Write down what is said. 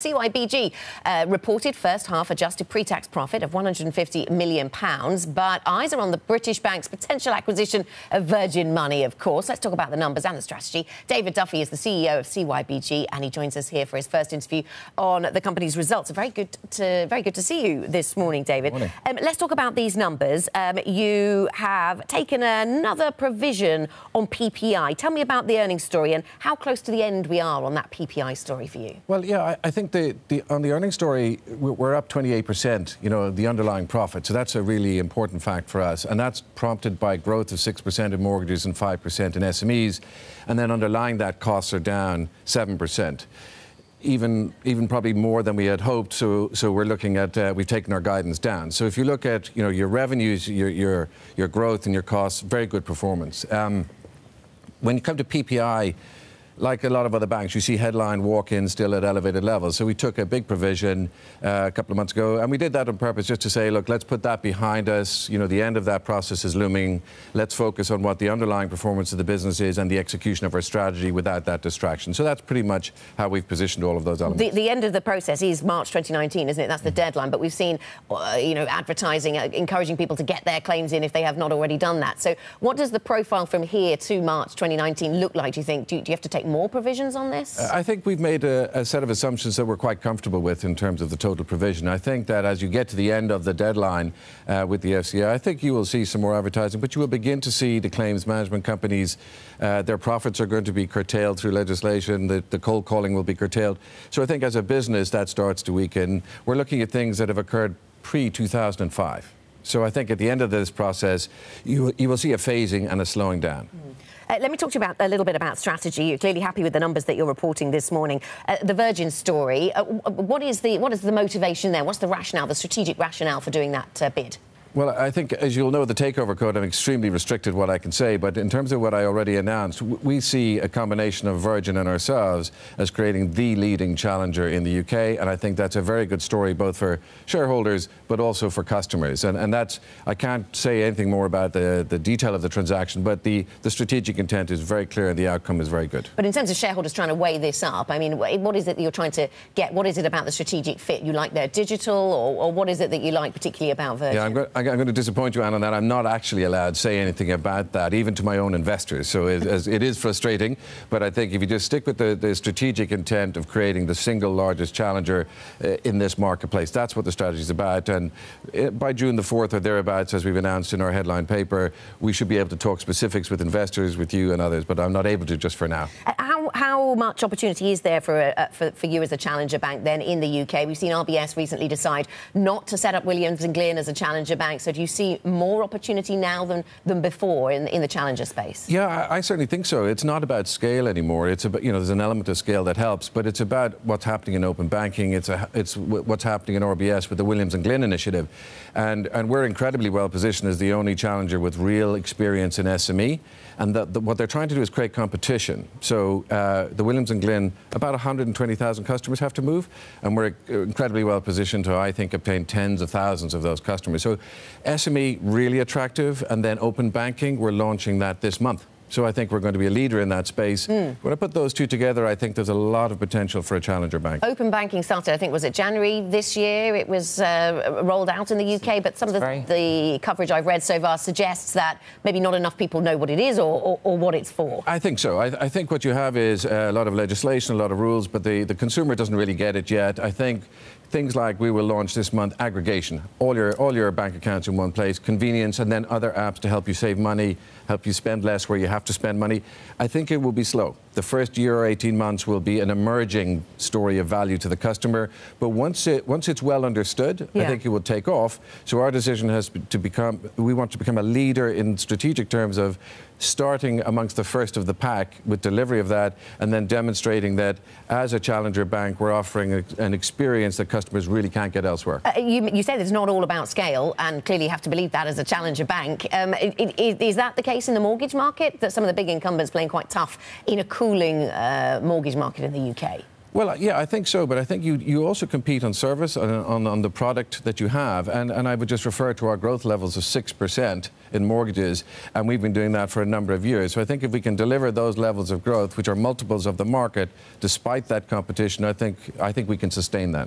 CYBG reported first half adjusted pre-tax profit of £150 million, but eyes are on the British bank's potential acquisition of Virgin Money, of course. Let's talk about the numbers and the strategy. David Duffy is the CEO of CYBG, and he joins us here for his first interview on the company's results. Very good to see you this morning, David. Morning. Let's talk about these numbers. You have taken another provision on PPI. Tell me about the earnings story and how close to the end we are on that PPI story for you. Well, yeah, I think on the earnings story, we're up 28%, the underlying profit. So that's a really important fact for us. And that's prompted by growth of 6% in mortgages and 5% in SMEs. And then underlying that, costs are down 7%. Even probably more than we had hoped. So we're looking at, we've taken our guidance down. So if you look at, your revenues, your growth and your costs, very good performance. When you come to PPI, like a lot of other banks, you see headline walk-ins still at elevated levels. So we took a big provision a couple of months ago, and we did that on purpose just to say, look, let's put that behind us. The end of that process is looming. Let's focus on what the underlying performance of the business is and the execution of our strategy without that distraction. So that's pretty much how we've positioned all of those elements. The end of the process is March 2019, isn't it? That's the deadline. But we've seen, advertising, encouraging people to get their claims in if they have not already done that. So what does the profile from here to March 2019 look like, do you think? Do you have to take more provisions on this? I think we've made a set of assumptions that we're quite comfortable with in terms of the total provision. I think that as you get to the end of the deadline with the FCA, I think you will see some more advertising, but you will begin to see the claims management companies, their profits are going to be curtailed through legislation, the cold calling will be curtailed. So I think as a business that starts to weaken. We're looking at things that have occurred pre-2005. So I think at the end of this process, you will see a phasing and a slowing down. Let me talk to you a little bit about strategy. You're clearly happy with the numbers that you're reporting this morning. The Virgin story, what is the motivation there? What's the rationale, the strategic rationale for doing that bid? Well, I think, as you'll know, the takeover code, I'm extremely restricted what I can say. But in terms of what I already announced, we see a combination of Virgin and ourselves as creating the leading challenger in the UK. And I think that's a very good story, both for shareholders, but also for customers. And that's, I can't say anything more about the detail of the transaction, but the strategic intent is very clear and the outcome is very good. But in terms of shareholders trying to weigh this up, I mean, what is it that you're trying to get? What is it about the strategic fit? You like their digital, or what is it that you like particularly about Virgin? Yeah, I'm going to disappoint you, Anne, on that. I'm not actually allowed to say anything about that, even to my own investors. So it is frustrating. But I think if you just stick with the strategic intent of creating the single largest challenger in this marketplace, that's what the strategy is about. And by June the 4th or thereabouts, as we've announced in our headline paper, we should be able to talk specifics with investors, with you and others. But I'm not able to just for now. How much opportunity is there for you as a challenger bank then in the UK? We've seen RBS recently decide not to set up Williams & Glyn as a challenger bank. So do you see more opportunity now than before in the challenger space? Yeah, I certainly think so. It's not about scale anymore. It's about, there's an element of scale that helps, but it's about what's happening in open banking. It's what's happening in RBS with the Williams & Glyn initiative. And we're incredibly well positioned as the only challenger with real experience in SME. And what they're trying to do is create competition. So the Williams & Glyn, about 120,000 customers have to move, and we're incredibly well positioned to, I think, obtain tens of thousands of those customers. So SME, really attractive, and then open banking, we're launching that this month. So I think we're going to be a leader in that space. When I put those two together, I think there's a lot of potential for a challenger bank. Open banking started, I think, was it January this year? It was rolled out in the UK, but some of the coverage I've read so far suggests that maybe not enough people know what it is or what it's for. I think so. I think what you have is a lot of legislation, a lot of rules, but the consumer doesn't really get it yet. I think things like we will launch this month aggregation, all your bank accounts in one place, convenience, and then other apps to help you save money, help you spend less where you have to spend money. I think it will be slow. The first year or 18 months will be an emerging story of value to the customer, but once it's well understood, I think it will take off. So our decision has to become, we want to become a leader in strategic terms of starting amongst the first of the pack with delivery of that, and then demonstrating that as a challenger bank, we're offering an experience that customers really can't get elsewhere. You said it's not all about scale, and clearly you have to believe that as a challenger bank. Is that the case in the mortgage market, that some of the big incumbents playing quite tough in a cooling mortgage market in the UK? Well, yeah, I think so, but I think you also compete on service, on the product that you have, and I would just refer to our growth levels of 6% in mortgages, and we've been doing that for a number of years. So I think if we can deliver those levels of growth, which are multiples of the market, despite that competition, I think we can sustain that.